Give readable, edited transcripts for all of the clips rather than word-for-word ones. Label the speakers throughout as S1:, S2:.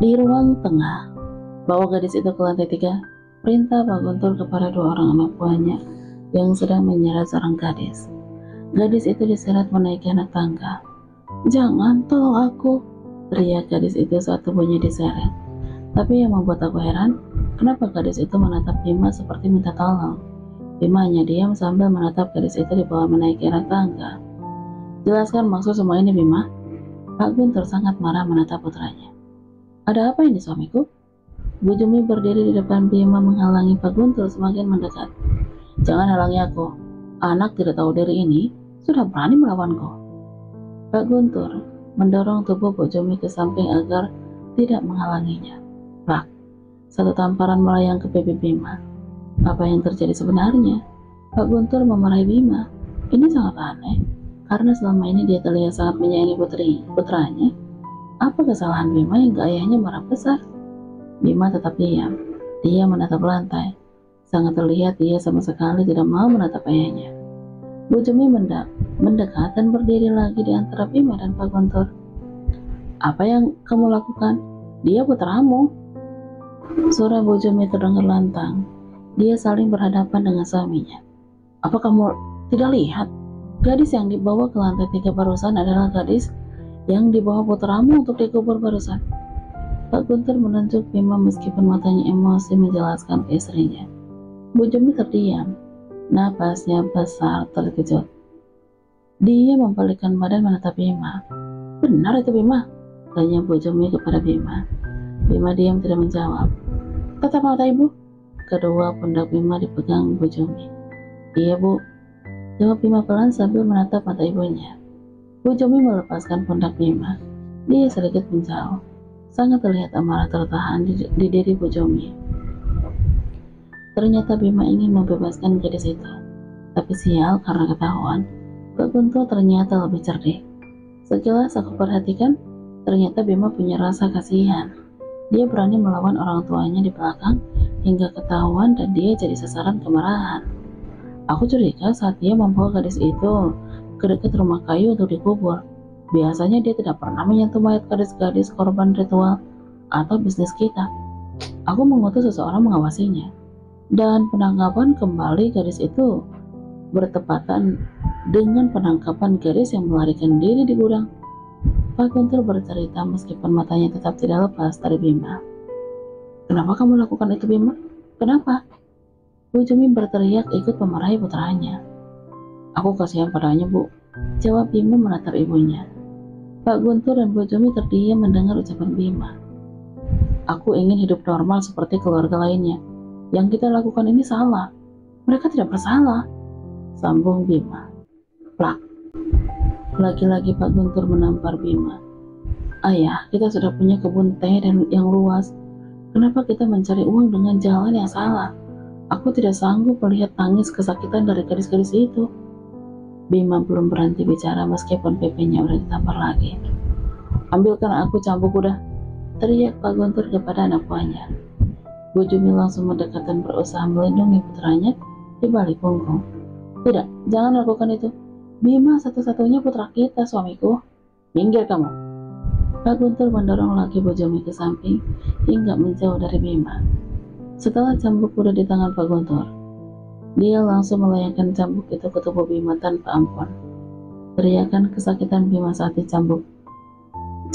S1: Di ruang tengah, bawa gadis itu ke lantai 3, perintah Pak Guntur kepada 2 orang anak buahnya yang sedang menyeret seorang gadis. Gadis itu diseret menaiki anak tangga. "Jangan, tolong aku!" teriak gadis itu saat tubuhnya diseret. Tapi yang membuat aku heran, kenapa gadis itu menatap Bima seperti minta tolong. Bima hanya diam sambil menatap gadis itu di bawah menaiki anak tangga. "Jelaskan maksud semua ini, Bima." Pak Guntur sangat marah menatap putranya. "Ada apa ini, suamiku?" Bu Jumi berdiri di depan Bima menghalangi Pak Guntur semakin mendekat. "Jangan halangi aku. Anak tidak tahu diri ini sudah berani melawanku." Pak Guntur mendorong tubuh Bu Jumi ke samping agar tidak menghalanginya. Plak, satu tamparan melayang ke pipi Bima. Apa yang terjadi sebenarnya? Pak Guntur memarahi Bima. Ini sangat aneh, karena selama ini dia terlihat sangat menyayangi putranya. Apa kesalahan Bima hingga ayahnya marah besar? Bima tetap diam. Dia menatap lantai. Sangat terlihat dia sama sekali tidak mau menatap ayahnya. Bu Jumi mendekat dan berdiri lagi di antara Bima dan Pak Guntur. "Apa yang kamu lakukan? Dia putramu." Suara Bu Jumi terdengar lantang. Dia saling berhadapan dengan suaminya. "Apa kamu tidak lihat? Gadis yang dibawa ke lantai 3 barusan adalah gadis yang dibawa putramu untuk dikubur barusan." Pak Guntur menunjuk Bima meskipun matanya emosi menjelaskan ke istrinya. Bu Jumi terdiam. Napasnya besar terkejut. Dia membalikkan badan menatap Bima. "Benar itu, Bima?" tanya Bu Jumi kepada Bima. Bima diam tidak menjawab. "Tatap mata ibu." Kedua pundak Bima dipegang Bu Jumi. "Iya, Bu," jawab Bima pelan sambil menatap mata ibunya. Bu Jumi melepaskan pundak Bima. Dia sedikit menjauh. Sangat terlihat amarah tertahan di diri Bu Jumi. Ternyata Bima ingin membebaskan gadis itu. Tapi sial, karena ketahuan, Pak Guntur ternyata lebih cerdik. Sekilas aku perhatikan, ternyata Bima punya rasa kasihan. Dia berani melawan orang tuanya di belakang hingga ketahuan dan dia jadi sasaran kemarahan. Aku curiga saat dia membawa gadis itu ke dekat rumah kayu untuk dikubur. Biasanya dia tidak pernah menyentuh mayat gadis-gadis korban ritual atau bisnis kita. Aku mengutus seseorang mengawasinya. Dan penangkapan kembali gadis itu bertepatan dengan penangkapan gadis yang melarikan diri di gudang. Pak Guntur bercerita meskipun matanya tetap tidak lepas dari Bima. "Kenapa kamu lakukan itu, Bima? Kenapa?" Bu Jumi berteriak ikut memarahi putranya. "Aku kasihan padanya, Bu," jawab Bima menatap ibunya. Pak Guntur dan Bu Jumi terdiam mendengar ucapan Bima. "Aku ingin hidup normal seperti keluarga lainnya. Yang kita lakukan ini salah. Mereka tidak bersalah," sambung Bima. Plak. Lagi-lagi Pak Guntur menampar Bima. "Ayah, kita sudah punya kebun teh dan yang luas. Kenapa kita mencari uang dengan jalan yang salah? Aku tidak sanggup melihat tangis kesakitan dari gadis-gadis itu." Bima belum berhenti bicara meskipun pipinya udah ditampar lagi. "Ambilkan aku cambuk kuda," teriak Pak Guntur kepada anak buahnya. Bu Jumi langsung mendekat dan berusaha melindungi putranya di balik punggung. "Tidak, jangan lakukan itu. Bima satu-satunya putra kita, suamiku. Minggir kamu." Pak Guntur mendorong lagi Bu Jumi ke samping hingga menjauh dari Bima. Setelah cambuk kuda di tangan Pak Guntur, dia langsung melayangkan cambuk itu ke tubuh Bima tanpa ampun. Teriakan kesakitan Bima saat dicambuk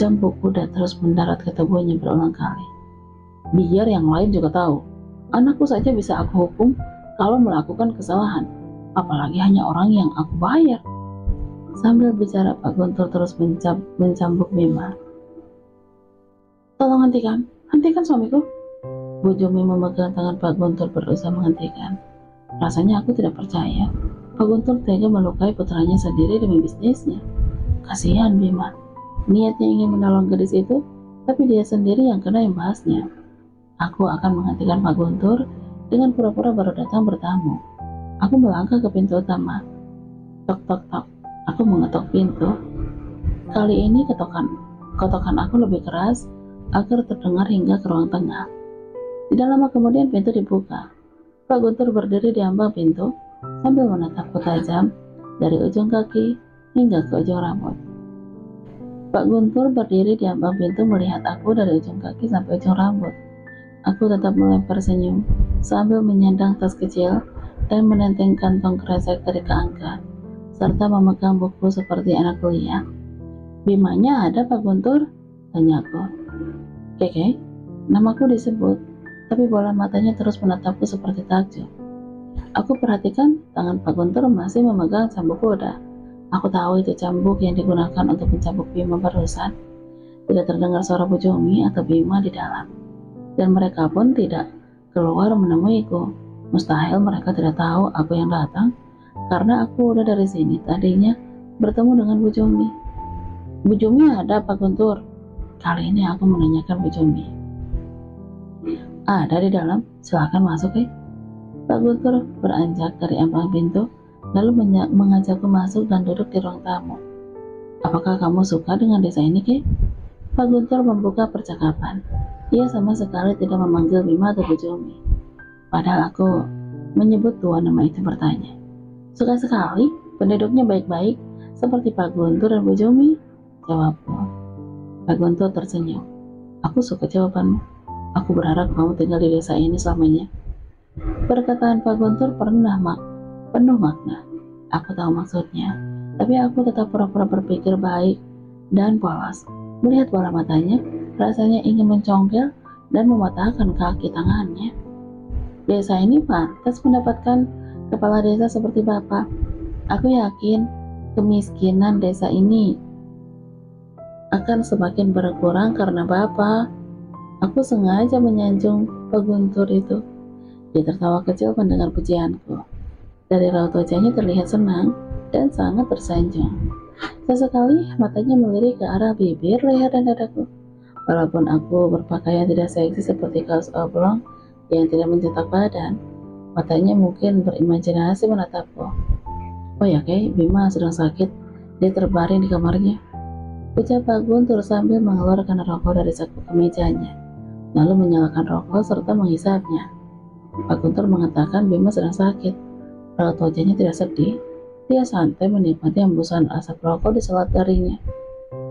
S1: cambuk kuda terus mendarat ke tubuhnya berulang kali. Biar yang lain juga tahu, anakku saja bisa aku hukum kalau melakukan kesalahan, apalagi hanya orang yang aku bayar. Sambil bicara Pak Guntur terus mencambuk Bima. "Tolong hentikan suamiku." Bu Jumi memegang tangan Pak Guntur berusaha menghentikan. Rasanya aku tidak percaya. Pak Guntur tega melukai putranya sendiri demi bisnisnya. Kasihan Bima. Niatnya ingin menolong gadis itu, tapi dia sendiri yang kena imbasnya. Aku akan menghentikan Pak Guntur dengan pura-pura baru datang bertamu. Aku melangkah ke pintu utama. Tok tok tok. Aku mengetuk pintu. Kali ini ketokan aku lebih keras agar terdengar hingga ke ruang tengah. Tidak lama kemudian pintu dibuka. Pak Guntur berdiri di ambang pintu sambil menatapku tajam dari ujung kaki hingga ke ujung rambut. Pak Guntur berdiri di ambang pintu melihat aku dari ujung kaki sampai ujung rambut. Aku tetap melempar senyum sambil menyandang tas kecil dan menenteng kantong kresek dari keangka, serta memegang buku seperti anak kuliah. "Bimanya ada, Pak Guntur?" tanyaku. "Keke," namaku disebut, tapi bola matanya terus menatapku seperti takjub. Aku perhatikan tangan Pak Guntur masih memegang cambuk kuda. Aku tahu itu cambuk yang digunakan untuk mencambuk Bima barusan. Tidak terdengar suara Bu Jumi atau Bima di dalam, dan mereka pun tidak keluar menemuiku. Mustahil mereka tidak tahu aku yang datang, karena aku udah dari sini tadinya bertemu dengan Bu Jumi. "Bu Jumi ada, Pak Guntur?" Kali ini aku menanyakan Bu Jumi. "Ada di dalam, silakan masuk." Pak Guntur beranjak dari ambang pintu, lalu mengajakku masuk dan duduk di ruang tamu. "Apakah kamu suka dengan desa ini, Ki?" Pak Guntur membuka percakapan. Ia sama sekali tidak memanggil Bima atau Bu Jumi. Padahal aku menyebut dua nama itu bertanya. "Suka sekali, penduduknya baik-baik, seperti Pak Guntur dan Bu Jumi," jawabku. Pak Guntur tersenyum. "Aku suka jawabanmu. Aku berharap kamu tinggal di desa ini selamanya." Perkataan Pak Guntur penuh makna. Aku tahu maksudnya, tapi aku tetap pura-pura berpikir baik dan polos. Melihat bola matanya, rasanya ingin mencongkel dan mematahkan kaki tangannya. "Desa ini pantas mendapatkan kepala desa seperti Bapak. Aku yakin kemiskinan desa ini akan semakin berkurang karena Bapak." Aku sengaja menyanjung Pak Guntur itu. Dia tertawa kecil mendengar pujianku. Dari raut wajahnya terlihat senang dan sangat tersanjung. Sesekali matanya melirik ke arah bibir, leher, dan dadaku. Walaupun aku berpakaian tidak seksi seperti kaos oblong yang tidak mencetak badan, matanya mungkin berimajinasi menatapku. "Oh ya, Bima sedang sakit. Dia terbaring di kamarnya," ucap Pak Guntur sambil mengeluarkan rokok dari saku kemejanya, lalu menyalakan rokok serta menghisapnya. Pak Guntur mengatakan Bima sedang sakit. Raut wajahnya tidak sedih. Dia santai menikmati hembusan asap rokok di selat jarinya.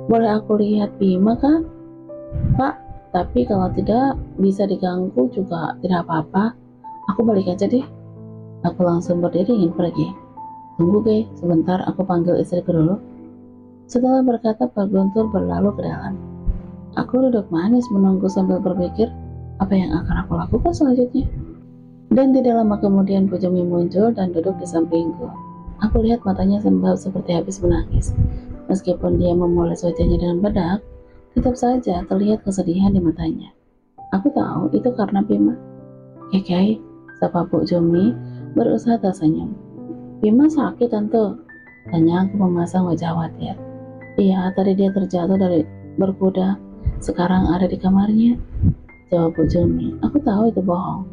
S1: "Boleh aku lihat Bima, kan, Pak? Tapi kalau tidak bisa diganggu juga tidak apa-apa. Aku balik aja deh." Aku langsung berdiri ingin pergi. "Tunggu, sebentar, aku panggil istriku dulu." Setelah berkata, Pak Guntur berlalu ke dalam. Aku duduk manis menunggu sambil berpikir apa yang akan aku lakukan selanjutnya. Dan tidak lama kemudian Bu Jumi muncul dan duduk di sampingku. Aku lihat matanya sembab seperti habis menangis. Meskipun dia memoles wajahnya dengan bedak, tetap saja terlihat kesedihan di matanya. Aku tahu itu karena Bima. "Keke," sapa Bu Jumi berusaha tersenyum. "Bima sakit, Tante?" tanya aku memasang wajah khawatir. "Iya, tadi dia terjatuh dari berkuda. Sekarang ada di kamarnya," jawab Bu Jumi. Aku tahu itu bohong.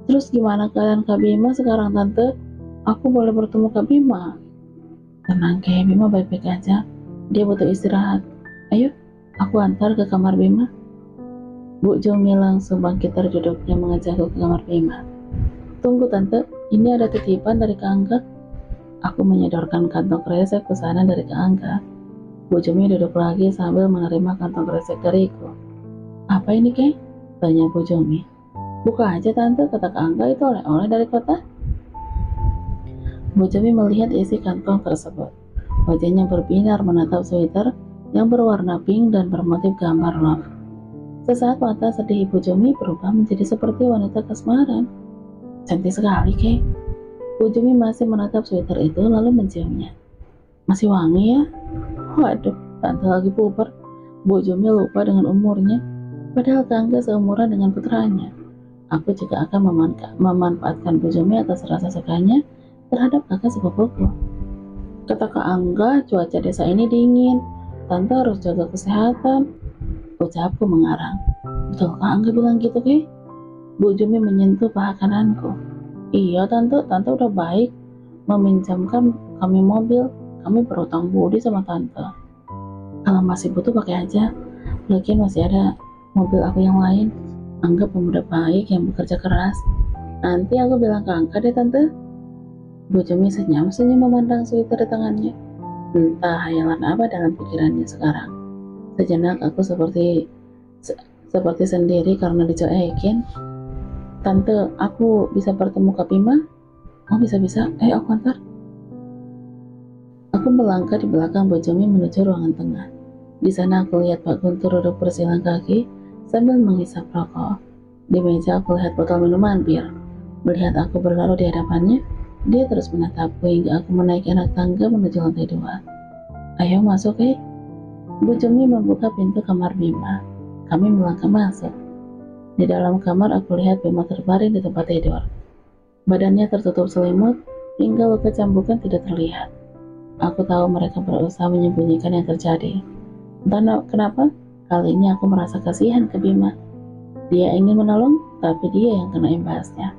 S1: "Terus gimana keadaan Kak Bima sekarang, Tante? Aku boleh bertemu Kak Bima?" "Tenang, Bima baik-baik aja. Dia butuh istirahat. Ayo, aku antar ke kamar Bima." Bu Jumi langsung bangkit dari duduknya mengajakku ke kamar Bima. "Tunggu, Tante, ini ada titipan dari Kak Angga." Aku menyodorkan kantong kresek pesanan dari Kak Angga. Bu Jumi duduk lagi sambil menerima kantong kresek dariku. "Apa ini, tanya Bu Jumi. "Buka aja, Tante, kata Kak Angga itu oleh-oleh dari kota." Bu Jumi melihat isi kantong tersebut. Wajahnya berbinar menatap sweater yang berwarna pink dan bermotif gambar love. Sesaat mata sedih Ibu Jumi berubah menjadi seperti wanita kasmaran. "Cantik sekali, Bu Jumi masih menatap sweater itu lalu menciumnya. "Masih wangi ya?" Waduh, Tante lagi puber. Bu Jumi lupa dengan umurnya. Padahal Kak Angga seumuran dengan putranya. Aku juga akan memanfaatkan Bu Jumi atas rasa sukanya terhadap kakak sepupuku. Kata Kak Angga, cuaca desa ini dingin. Tante harus jaga kesehatan, ucapku mengarang. Betul Kak Angga bilang gitu, Bu Jumi menyentuh paha kananku. "Iya, Tante udah baik meminjamkan kami mobil. Kami berutang budi sama Tante. Kalau masih butuh pakai aja. Lagian masih ada mobil aku yang lain. Anggap pemuda baik yang bekerja keras. Nanti aku bilang ke Angga deh, Tante." Bu Jumi senyum-senyum memandang sweater di tangannya. Entah hayalan apa dalam pikirannya sekarang. Sejenak aku seperti sendiri karena dicuekin. Tante, aku bisa bertemu Kak Bima? Oh, bisa-bisa. Aku antar. Aku melangkah di belakang Bojomi menuju ruangan tengah. Di sana aku lihat Pak Guntur duduk bersilang kaki sambil menghisap rokok. Di meja aku lihat botol minuman bir. Melihat aku berlalu di hadapannya, dia terus menatapku hingga aku menaiki anak tangga menuju lantai 2. Ayo masuk, Bu Jumi membuka pintu kamar Bima. Kami melangkah masuk. Di dalam kamar aku lihat Bima terbaring di tempat tidur. Badannya tertutup selimut hingga luka cambukan tidak terlihat. Aku tahu mereka berusaha menyembunyikan yang terjadi. Entah kenapa, kali ini aku merasa kasihan ke Bima. Dia ingin menolong, tapi dia yang kena imbasnya.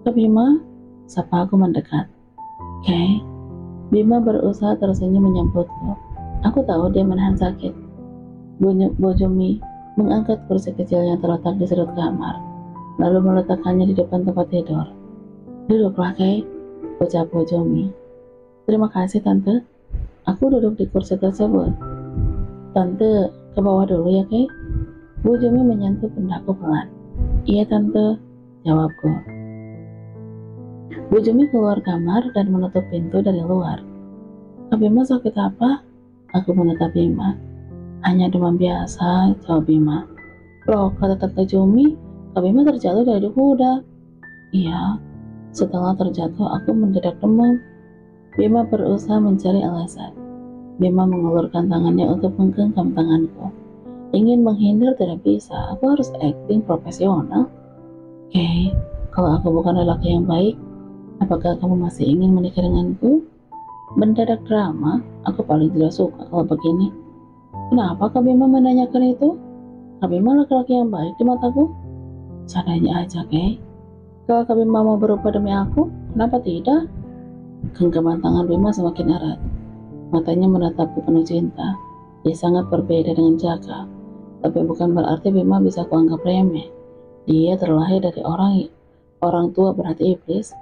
S1: Ke Bima, sapa aku mendekat. Oke. Bima berusaha tersenyum menyambutku. Aku tahu dia menahan sakit. Bojomi mengangkat kursi kecil yang terletak di sudut kamar, lalu meletakkannya di depan tempat tidur. Duduklah, Kay, ucap Bojomi. Terima kasih, Tante. Aku duduk di kursi tersebut. Tante, ke bawah dulu ya, Kay. Bojomi menyentuh pundaku pelan. Iya, Tante, jawabku. Bojomi keluar kamar dan menutup pintu dari luar. Kak Bima sakit apa? Aku menatap Bima. Hanya demam biasa, jawab Bima. Loh, kata Tante Jumi, Kak Bima terjatuh dari kuda. Iya, setelah terjatuh aku mendadak demam. Bima berusaha mencari alasan. Bima mengulurkan tangannya untuk menggenggam tanganku. Ingin menghindar tidak bisa, aku harus acting profesional. Oke, kalau aku bukan lelaki yang baik, apakah kamu masih ingin menikah denganku? Mendadak drama, aku paling tidak suka kalau begini. Kenapa Kak Bima menanyakan itu? Kak Bima laki-laki yang baik di mataku. Seadanya aja, Kay. Kalau Kak Bima mau berubah demi aku, kenapa tidak? Genggaman tangan Bima semakin erat. Matanya menatapku penuh cinta. Dia sangat berbeda dengan Jaka. Tapi bukan berarti Bima bisa kuanggap remeh. Dia terlahir dari orang tua berhati iblis.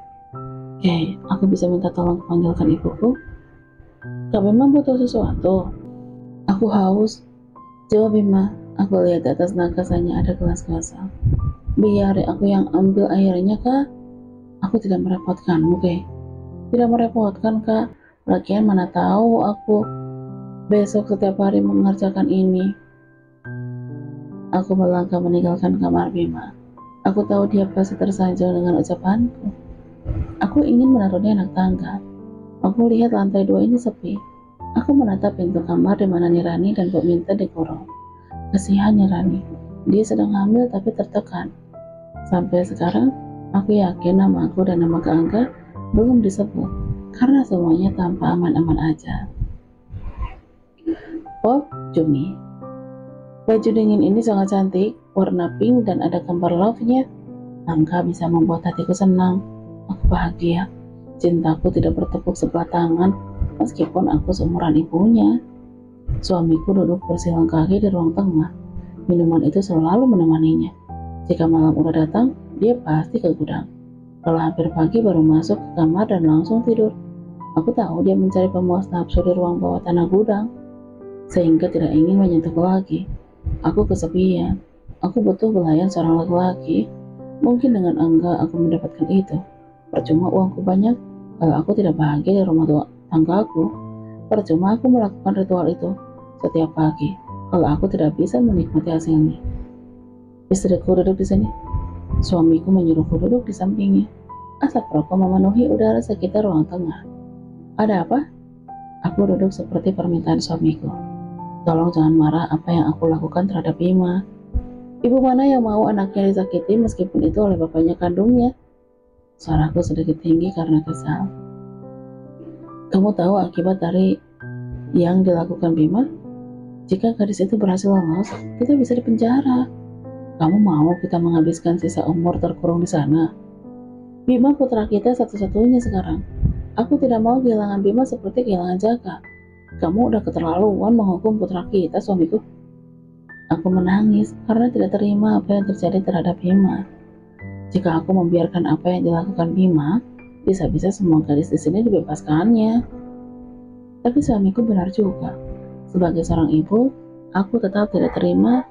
S1: Oke, aku bisa minta tolong panggilkan ibuku? Kak Bima butuh sesuatu. Aku haus. Jawab Bima. Aku lihat di atas nakasanya ada gelas kosong. Biar aku yang ambil airnya, Kak. Aku tidak merepotkanmu, Kay. Tidak merepotkan, Kak. Lagian mana tahu aku besok setiap hari mengerjakan ini. Aku melangkah meninggalkan kamar Bima. Aku tahu dia pasti tersanjung dengan ucapanku. Aku ingin menaruhnya anak tangga. Aku lihat lantai 2 ini sepi. Aku menatap pintu kamar di mana Nirani dan Bu Minta dikurung. Kasihan Nirani. Dia sedang hamil tapi tertekan. Sampai sekarang, aku yakin nama aku dan nama Kak Angga belum disebut, karena semuanya tampak aman-aman aja. Pop Jumi. Baju dingin ini sangat cantik, warna pink dan ada gambar love-nya. Angga bisa membuat hatiku senang. Aku bahagia. Cintaku tidak bertepuk sebelah tangan, meskipun aku seumuran ibunya. Suamiku duduk bersilang kaki di ruang tengah. Minuman itu selalu menemaninya. Jika malam udah datang, dia pasti ke gudang. Kalau hampir pagi baru masuk ke kamar dan langsung tidur. Aku tahu dia mencari pemuas nafsu di ruang bawah tanah gudang, sehingga tidak ingin menyentuhku lagi. Aku kesepian. Aku butuh belayan seorang laki-laki. Mungkin dengan Angga aku mendapatkan itu. Percuma uangku banyak kalau aku tidak bahagia di rumah tanggaku. Percuma aku melakukan ritual itu setiap pagi kalau aku tidak bisa menikmati hasilnya. Istriku duduk di sini. Suamiku menyuruhku duduk di sampingnya. Asap rokok memenuhi udara sekitar ruang tengah. Ada apa? Aku duduk seperti permintaan suamiku. Tolong jangan marah apa yang aku lakukan terhadap Bima. Ibu mana yang mau anaknya disakiti meskipun itu oleh bapaknya kandungnya? Suaraku sedikit tinggi karena kesal. Kamu tahu akibat dari yang dilakukan Bima? Jika gadis itu berhasil lolos, kita bisa dipenjara. Kamu mau kita menghabiskan sisa umur terkurung di sana? Bima putra kita satu-satunya sekarang. Aku tidak mau kehilangan Bima seperti kehilangan Jaka. Kamu udah keterlaluan menghukum putra kita, suamiku. Aku menangis karena tidak terima apa yang terjadi terhadap Bima. Jika aku membiarkan apa yang dilakukan Bima, bisa-bisa semua gadis di sini dibebaskannya. Tapi suamiku benar juga. Sebagai seorang ibu, Aku tetap tidak terima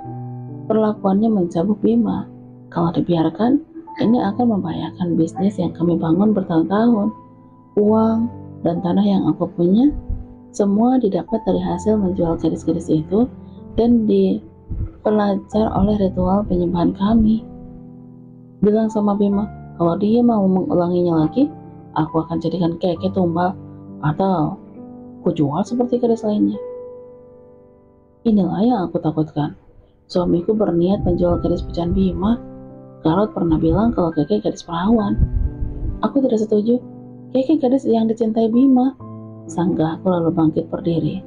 S1: perlakuannya mencabuk Bima. Kalau dibiarkan, ini akan membahayakan bisnis yang kami bangun bertahun-tahun. Uang dan tanah yang aku punya semua didapat dari hasil menjual gadis-gadis itu dan dipelajar oleh ritual penyembahan kami. Bilang sama Bima, kalau dia mau mengulanginya lagi, aku akan jadikan Keke tumbal atau ku jual seperti gadis lainnya. Inilah yang aku takutkan. Suamiku berniat menjual gadis pecahan Bima. Garot pernah bilang kalau Keke gadis perawan. Aku tidak setuju. Keke gadis yang dicintai Bima. Sanggahku lalu bangkit berdiri.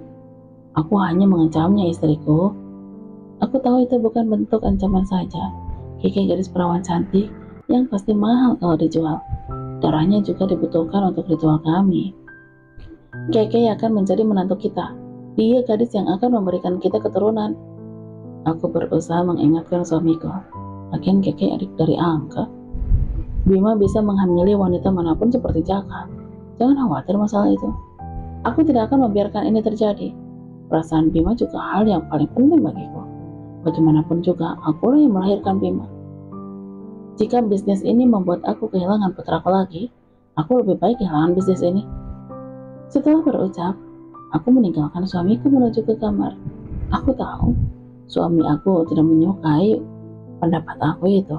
S1: Aku hanya mengancamnya, istriku. Aku tahu itu bukan bentuk ancaman saja. Keke gadis perawan cantik yang pasti mahal kalau dijual. Darahnya juga dibutuhkan untuk ritual kami. Keke akan menjadi menantu kita. Dia gadis yang akan memberikan kita keturunan. Aku berusaha mengingatkan suamiku. Lagian Keke adik dari Angka. Bima bisa menghamili wanita manapun seperti Jaka. Jangan khawatir masalah itu. Aku tidak akan membiarkan ini terjadi. Perasaan Bima juga hal yang paling penting bagiku. Bagaimanapun juga, akulah yang melahirkan Bima. Jika bisnis ini membuat aku kehilangan putraku lagi, aku lebih baik kehilangan bisnis ini. Setelah berucap, aku meninggalkan suamiku menuju ke kamar. Aku tahu, suami aku tidak menyukai pendapat aku itu.